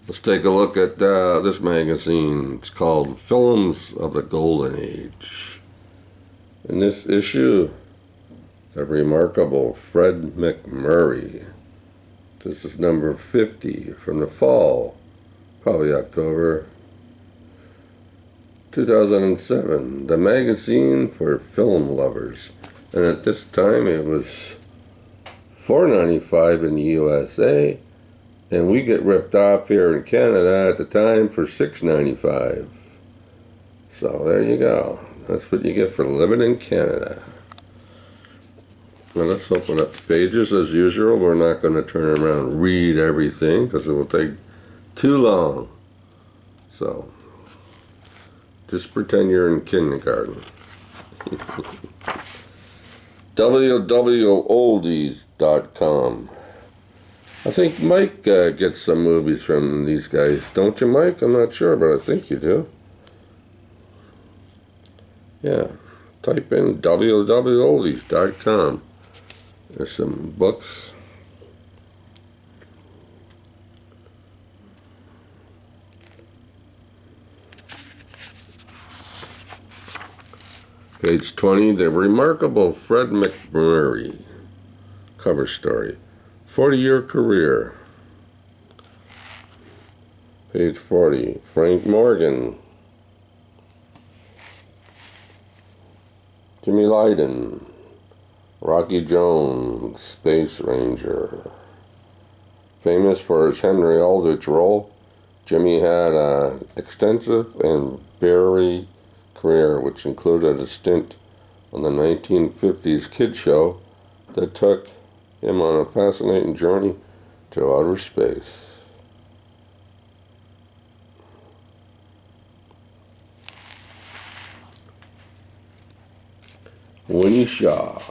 Let's take a look at this magazine. It's called Films of the Golden Age. In this issue, the remarkable Fred MacMurray. This is number 50 from the fall, probably October 2007. The magazine for film lovers. And at this time it was $4.95 in the USA. And we get ripped off here in Canada at the time for $6.95. So there you go. That's what you get for living in Canada. Now let's open up the pages as usual. We're not going to turn around and read everything because it will take too long. So just pretend you're in kindergarten. www.oldies.com. I think Mike gets some movies from these guys. Don't you, Mike? I'm not sure, but I think you do. Yeah. Type in www.oldies.com. There's some books. Page 20, the remarkable Fred MacMurray cover story. 40-year career. Page 40, Frank Morgan. Jimmy Lydon. Rocky Jones, Space Ranger. Famous for his Henry Aldrich role, Jimmy had an extensive and varied career, which included a stint on the 1950s kid show that took him on a fascinating journey to outer space. Winnie Shaw.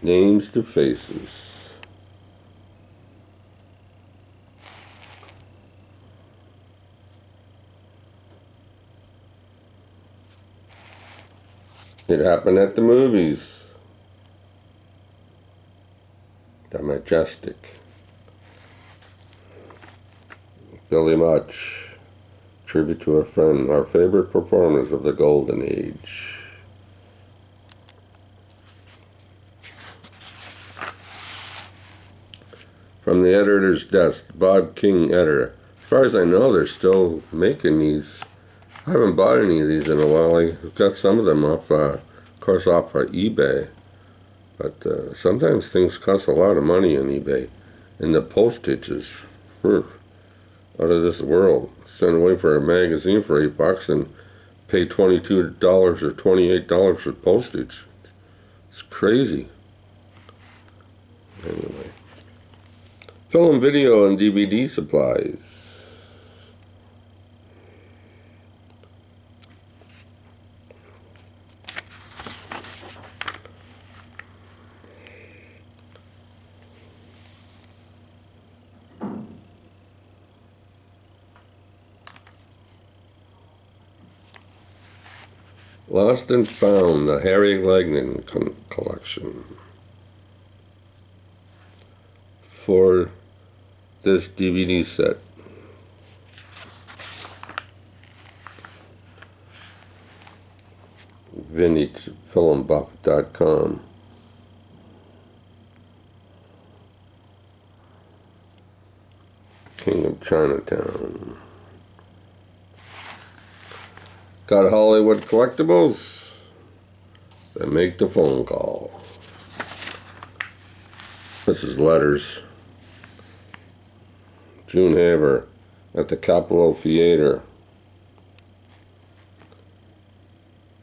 Names to Faces. It happened at the movies. The Majestic. Billy Much. Tribute to a friend. Our favorite performers of the Golden Age. From the editor's desk, Bob King, editor. As far as I know, they're still making these. I haven't bought any of these in a while. I've got some of them off, of course, off eBay. But sometimes things cost a lot of money on eBay. And the postage is out of this world. Send away for a magazine for $8 and pay $22 or $28 for postage. It's crazy. Anyway. Film, video, and DVD supplies. Lost and Found, the Harry Legnan collection. For this DVD set. VintageFilmBuff.com. King of Chinatown. Got Hollywood collectibles? Then make the phone call. This is letters. June Haver at the Capitol Theater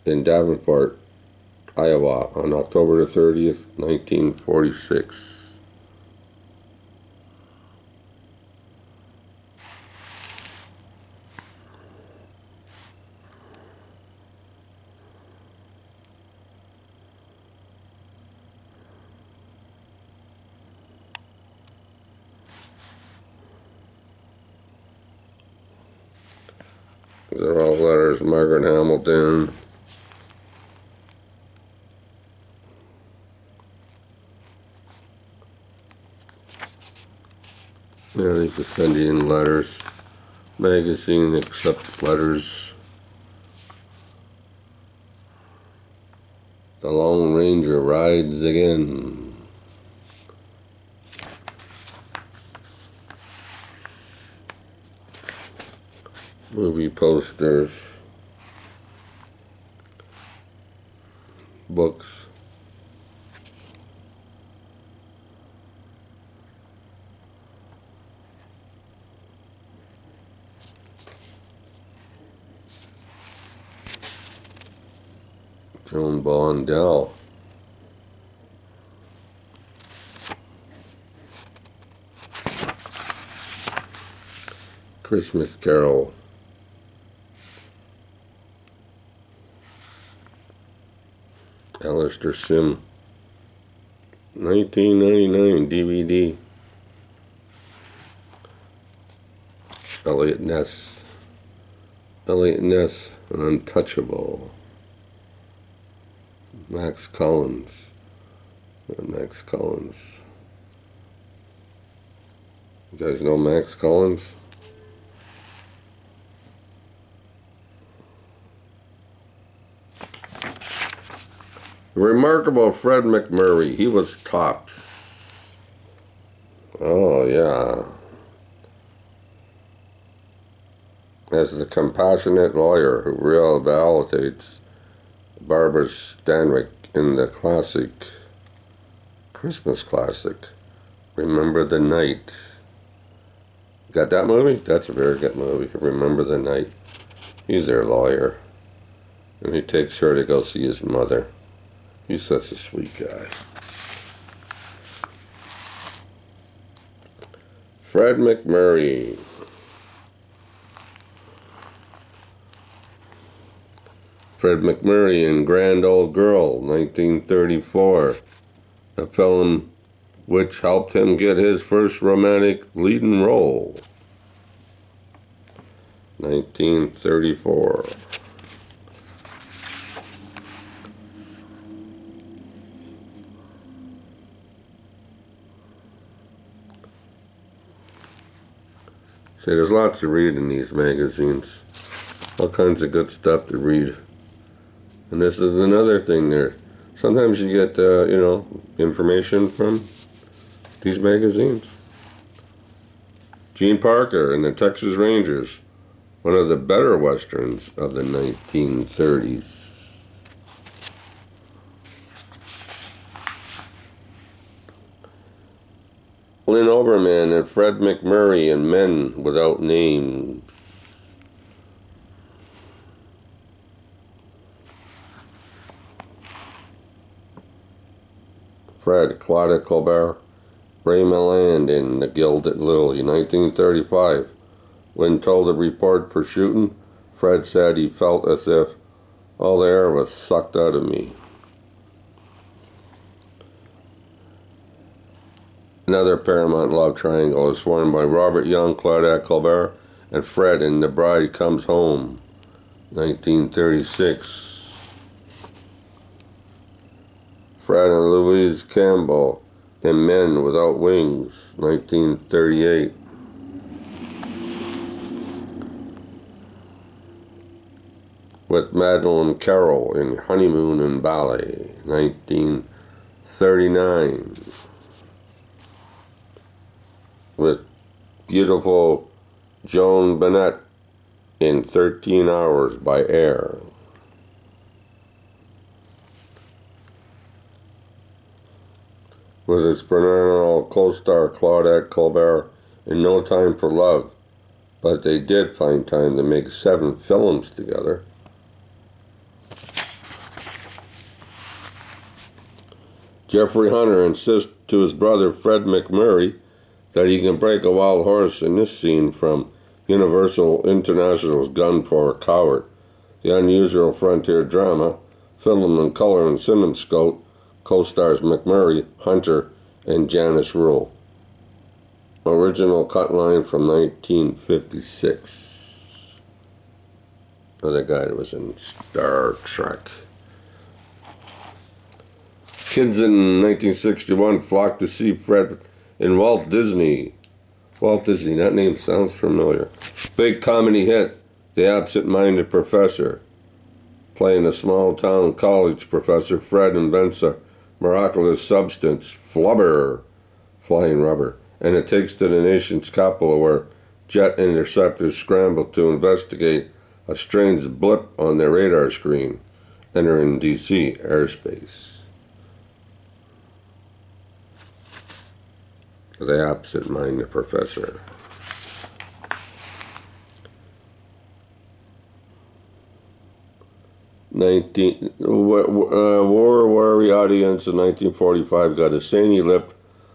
in Davenport, Iowa on October the 30th, 1946. These are all letters. Margaret Hamilton. Yeah, they could send you in letters. Magazine accept letters. The Lone Ranger rides again. Movie posters. Books. Joan Blondell. Christmas Carol. Alistair Sim. 1999 DVD. Elliot Ness. Elliot Ness, An Untouchable. Max Collins. Max Collins. You guys know Max Collins? The remarkable Fred McMurray. He was tops. Oh, yeah. As the compassionate lawyer who rehabilitates Barbara Stanwyck in the classic, Christmas classic, Remember the Night. Got that movie? That's a very good movie, Remember the Night. He's their lawyer. And he takes her to go see his mother. He's such a sweet guy. Fred McMurray. Fred McMurray in Grand Old Girl, 1934. A film which helped him get his first romantic leading role. 1934. See, there's lots to read in these magazines. All kinds of good stuff to read. And this is another thing there. Sometimes you get, information from these magazines. Gene Parker and the Texas Rangers, one of the better westerns of the 1930s. Lynn Oberman and Fred McMurray and Men Without Names. Fred, Claudia Colbert, Ray Milland in The Gilded Lily, 1935. When told to report for shooting, Fred said he felt as if all the air was sucked out of me. Another Paramount love triangle is formed by Robert Young, Claudette Colbert, and Fred in The Bride Comes Home, 1936. Fred and Louise Campbell in Men Without Wings, 1938. With Madeleine Carroll in Honeymoon and Ballet, 1939. With beautiful Joan Bennett in 13 Hours by Air. With its perennial co-star Claudette Colbert in No Time for Love, but they did find time to make 7 films together. Jeffrey Hunter insists to his brother Fred McMurray that he can break a wild horse in this scene from Universal International's Gun for a Coward, the unusual frontier drama, filmed in color and CinemaScope, co-stars McMurray, Hunter, and Janice Rule. Original cut line from 1956. Another guy that was in Star Trek. Kids in 1961 flocked to see Fred in Walt Disney Walt Disney, that name sounds familiar. Big comedy hit, The Absent-Minded Professor. Playing a small-town college professor, Fred invents a miraculous substance, flubber, flying rubber, and it takes to the nation's capital where jet interceptors scramble to investigate a strange blip on their radar screen, entering D.C. airspace. The Absent-Minded Professor. War-weary audience in 1945 got a zany lip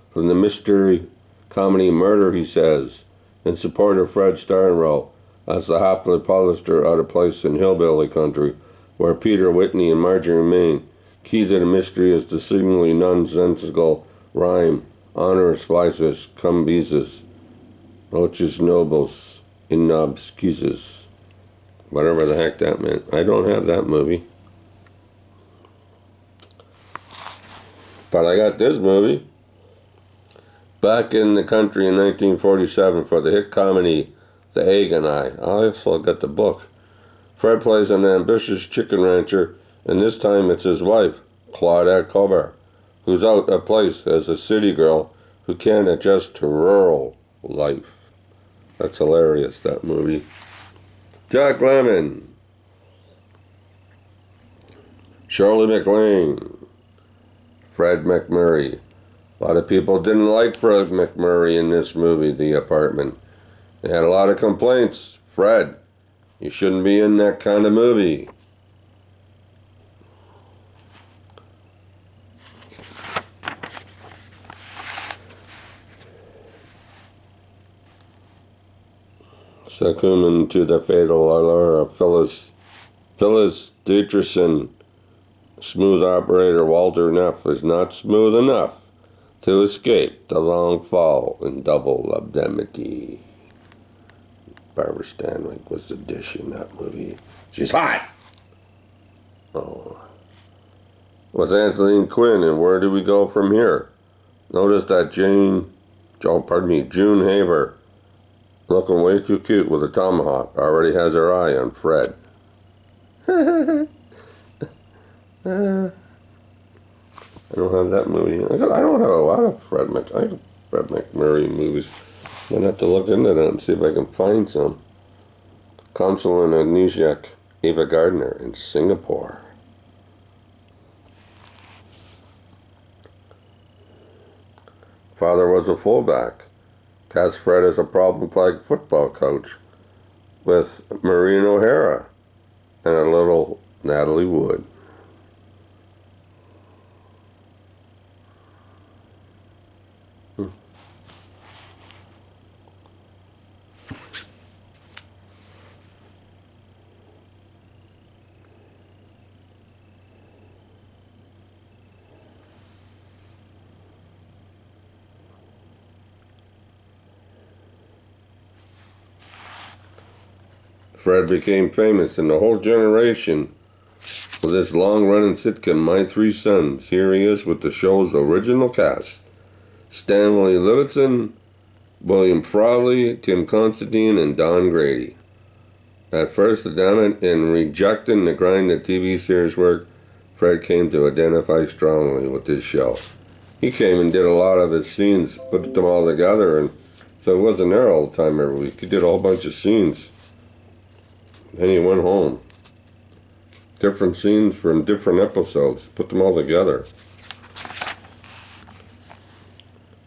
from the mystery comedy Murder, He Says, in support of Fred starring role as the hapless Polyester out of place in hillbilly country, where Peter Whitney and Marjorie Main. Key to the mystery is the seemingly nonsensical rhyme, honoris vices cum visus, oches nobles in obscusis. Whatever the heck that meant. I don't have that movie. But I got this movie. Back in the country in 1947 for the hit comedy The Egg and I also got the book. Fred plays an ambitious chicken rancher, and this time it's his wife, Claudette Colbert, who's out of place as a city girl who can't adjust to rural life. That's hilarious, that movie. Jack Lemmon, Shirley MacLaine, Fred MacMurray. A lot of people didn't like Fred MacMurray in this movie, The Apartment. They had a lot of complaints. Fred, you shouldn't be in that kind of movie. Succumbing to the fatal allure of Phyllis Dietrichson, smooth operator Walter Neff is not smooth enough to escape the long fall in double indemnity. Barbara Stanwyck was the dish in that movie. She's hot! Oh. With Anthony Quinn, and where do we go from here? Notice that June Haber, looking way too cute with a tomahawk, already has her eye on Fred. I don't have that movie. I don't have a lot of Fred MacMurray movies. I'm going to have to look into that and see if I can find some. Consul and Amnesiac, Ava Gardner in Singapore. Father was a fullback. Cast Fred as a problem flag football coach with Maureen O'Hara and a little Natalie Wood. Fred became famous, and the whole generation with this long-running sitcom, My Three Sons. Here he is with the show's original cast. Stanley Levitson, William Frawley, Tim Considine, and Don Grady. At first, adamant in rejecting the grind of TV series work, Fred came to identify strongly with this show. He came and did a lot of his scenes, put them all together, and so he wasn't there all the time every week. He did a whole bunch of scenes. Then he went home. Different scenes from different episodes. Put them all together.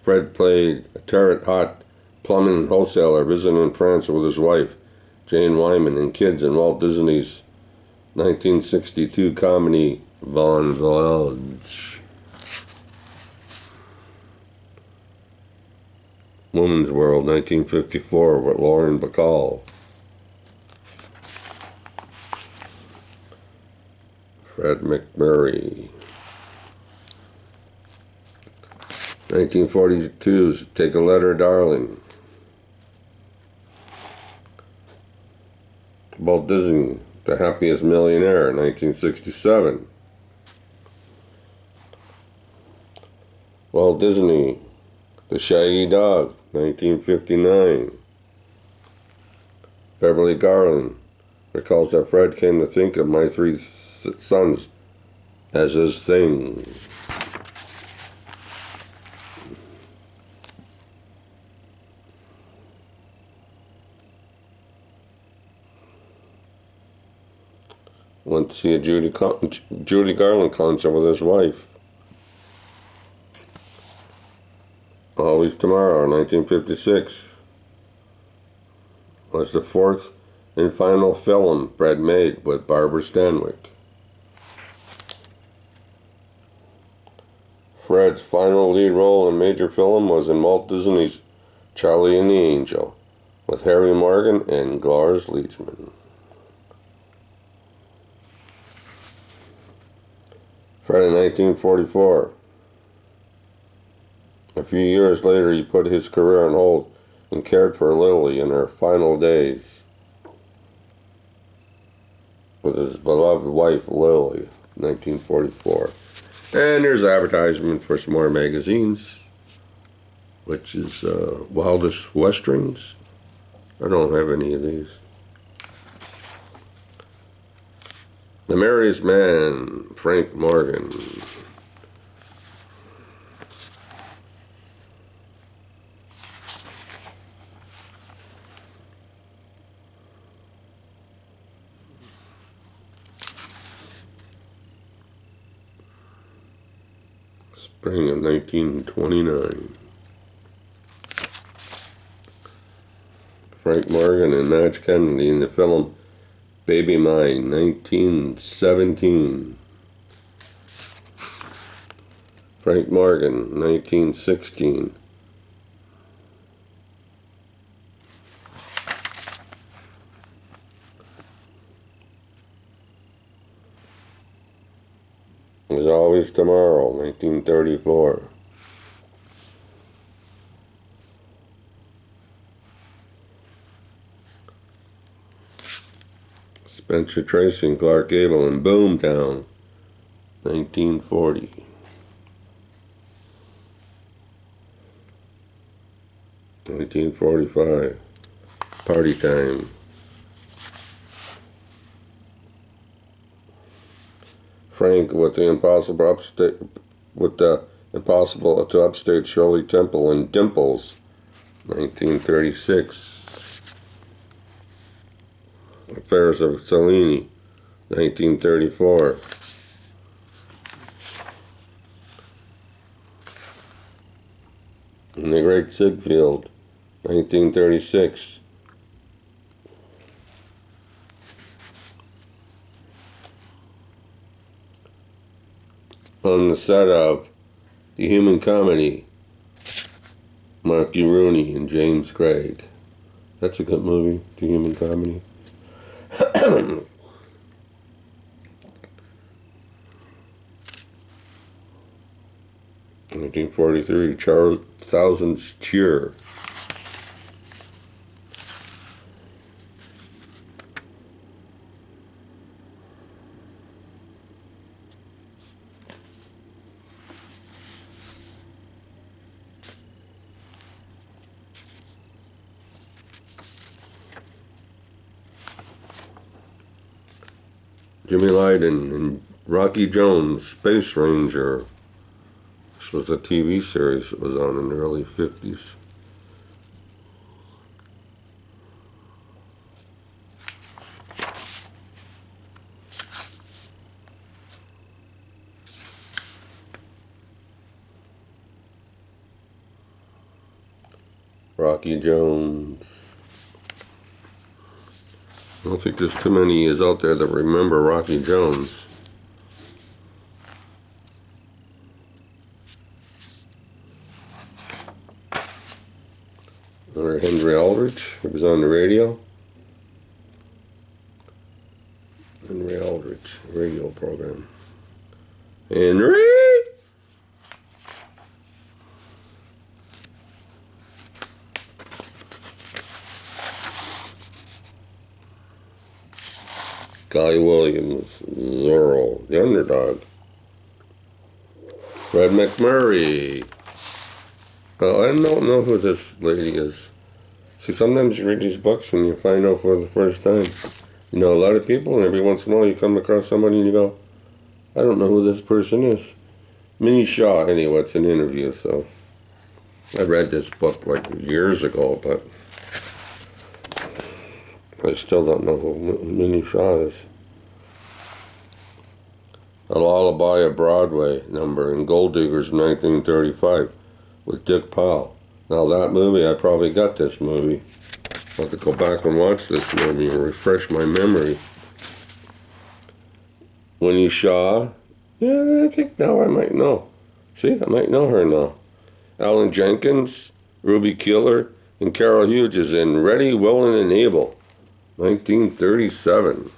Fred played a terre-haute plumbing wholesaler visiting in France with his wife, Jane Wyman, and kids in Walt Disney's 1962 comedy Bon Voyage. Woman's World, 1954, with Lauren Bacall. Fred MacMurray. 1942's Take a Letter, Darling. Walt Disney, The Happiest Millionaire, 1967. Walt Disney, The Shaggy Dog, 1959. Beverly Garland recalls that Fred came to think of my three sons as his thing. Went to see a Judy Garland concert with his wife. Always Tomorrow, 1956, was the fourth and final film Fred made with Barbara Stanwyck. Fred's final lead role in a major film was in Walt Disney's Charlie and the Angel with Harry Morgan and Cloris Leachman. Fred in 1944. A few years later, he put his career on hold and cared for Lily in her final days with his beloved wife, Lily, 1944. And here's an advertisement for some more magazines, which is Wildest Westerns. I don't have any of these. The Merriest Man, Frank Morgan. Spring of 1929. Frank Morgan and Madge Kennedy in the film Baby Mine, 1917. Frank Morgan, 1916. There's Always Tomorrow, 1934. Spencer Tracy and Clark Gable in Boomtown, 1940. 1945. Party Time. Frank with the Impossible to Upstate Shirley Temple in Dimples, 1936. Affairs of Cellini, 1934. And The Great Ziegfeld, 1936. On the set of The Human Comedy, Marky Rooney and James Craig. That's a good movie, The Human Comedy. 1943, Charles Thousands Cheer. Jimmy Lydon and Rocky Jones, Space Ranger. This was a TV series that was on in the early 50s. Rocky Jones. I don't think there's too many of you out there that remember Rocky Jones. Or Henry Aldrich, who was on the radio. Henry Aldrich, radio program. Henry! Guy Williams, Zorro, the Underdog. Fred McMurray. Oh, I don't know who this lady is. See, sometimes you read these books and you find out for the first time. You know a lot of people, and every once in a while you come across somebody and you go, I don't know who this person is. Minnie Shaw, anyway, it's an interview, so. I read this book like years ago, but I still don't know who Minnie Shaw is. A Lullaby of Broadway number in Gold Diggers 1935 with Dick Powell. Now that movie, I probably got this movie. I'll have to go back and watch this movie and refresh my memory. Winnie Shaw, yeah, I think now I might know. See, I might know her now. Alan Jenkins, Ruby Keeler, and Carol Hughes is in Ready, Willing, and Able, 1937.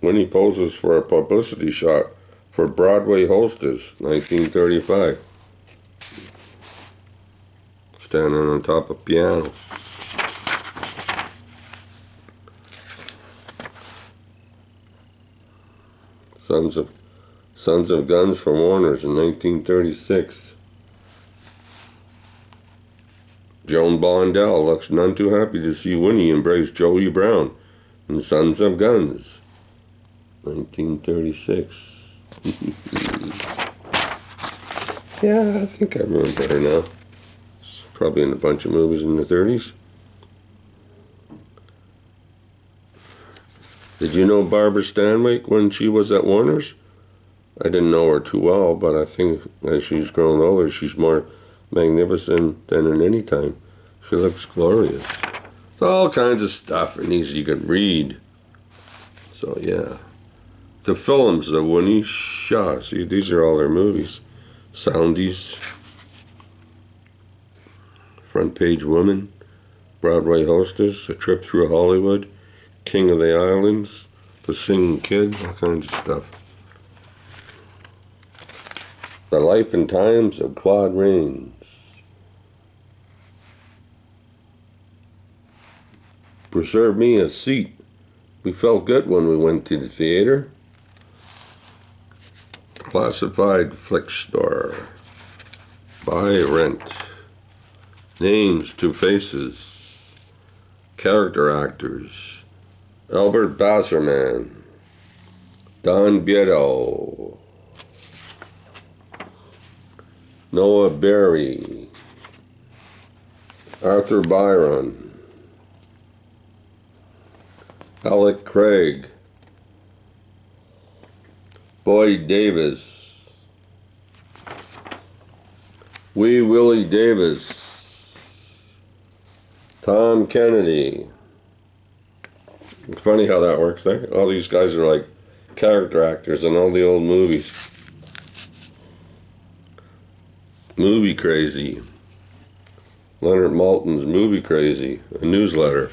Winnie poses for a publicity shot for Broadway Hostess, 1935. Standing on top of piano. Sons of Guns for Warner's in 1936. Joan Blondell looks none too happy to see Winnie embrace Joey Brown in Sons of Guns, 1936. Yeah, I think I remember her now. Probably in a bunch of movies in the 30s. Did you know Barbara Stanwyck when she was at Warner's? I didn't know her too well, but I think as she's grown older, she's more magnificent than at any time. She looks glorious. It's all kinds of stuff in these you can read. So yeah. The films of Winnie Shaw. See, these are all their movies. Soundies. Front Page Woman. Broadway Hostess. A Trip Through Hollywood. King of the Islands. The Singing Kid. All kinds of stuff. The Life and Times of Claude Rains. Preserve me a seat. We felt good when we went to the theater. Classified Flick Store. Buy Rent. Names, Two Faces. Character Actors. Albert Basserman. Don Bieto. Noah Berry, Arthur Byron, Alec Craig, Boyd Davis, Wee Willie Davis, Tom Kennedy. It's funny how that works there. All these guys are like character actors in all the old movies. Movie Crazy. Leonard Maltin's Movie Crazy, a newsletter.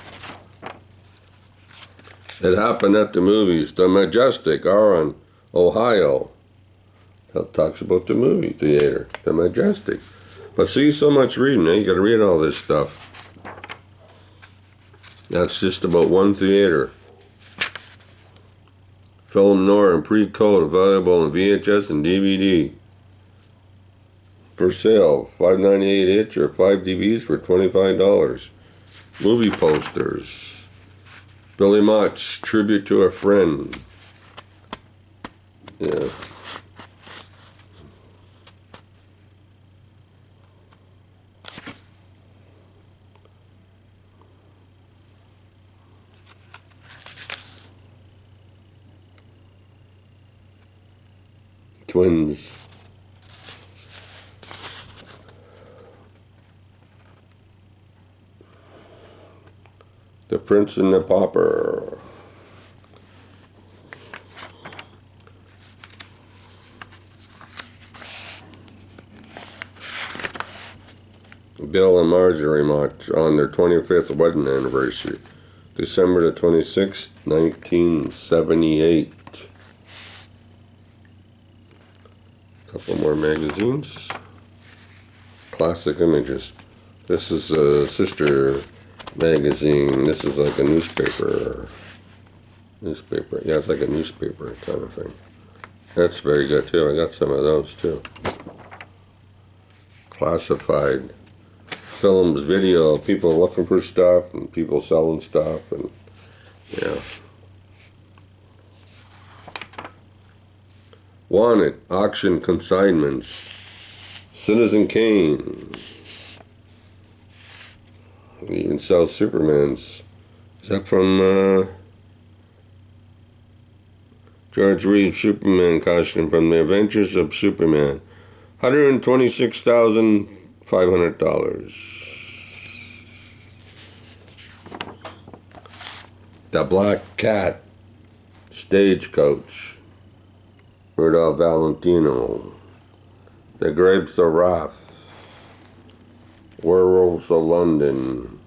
It happened at the movies, the Majestic, Aron, Ohio. That talks about the movie theater, the Majestic. But see, so much reading, you gotta read all this stuff. That's just about one theater. Film Noir and Pre-Code, available on VHS and DVD. For sale, $5.98 each or 5 DVDs for $25. Movie posters. Billy Mott, Tribute to a Friend. Yeah. Twins. The Prince and the Pauper. Bill and Marjorie Mott on their 25th wedding anniversary, December the 26th, 1978. Couple more magazines. Classic Images. This is a sister magazine. This is like a newspaper. Yeah, it's like a newspaper kind of thing. That's very good too. I got some of those too. classified films, video, people looking for stuff and people selling stuff, and yeah. Wanted, auction consignments, Citizen Kane. He even sells Supermans. Is that from George Reeves' Superman costume from The Adventures of Superman? $126,500. The Black Cat, Stagecoach, Rudolph Valentino. The Grapes of Wrath, Werewolves of London,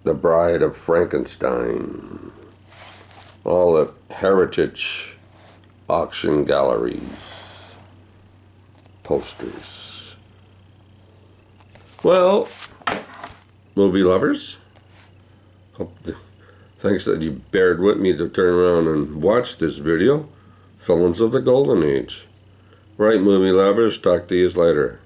The Bride of Frankenstein. All at Heritage Auction Galleries. Posters. Well, movie lovers, thanks that you bared with me to turn around and watch this video. Films of the Golden Age. Right, movie lovers, talk to you later.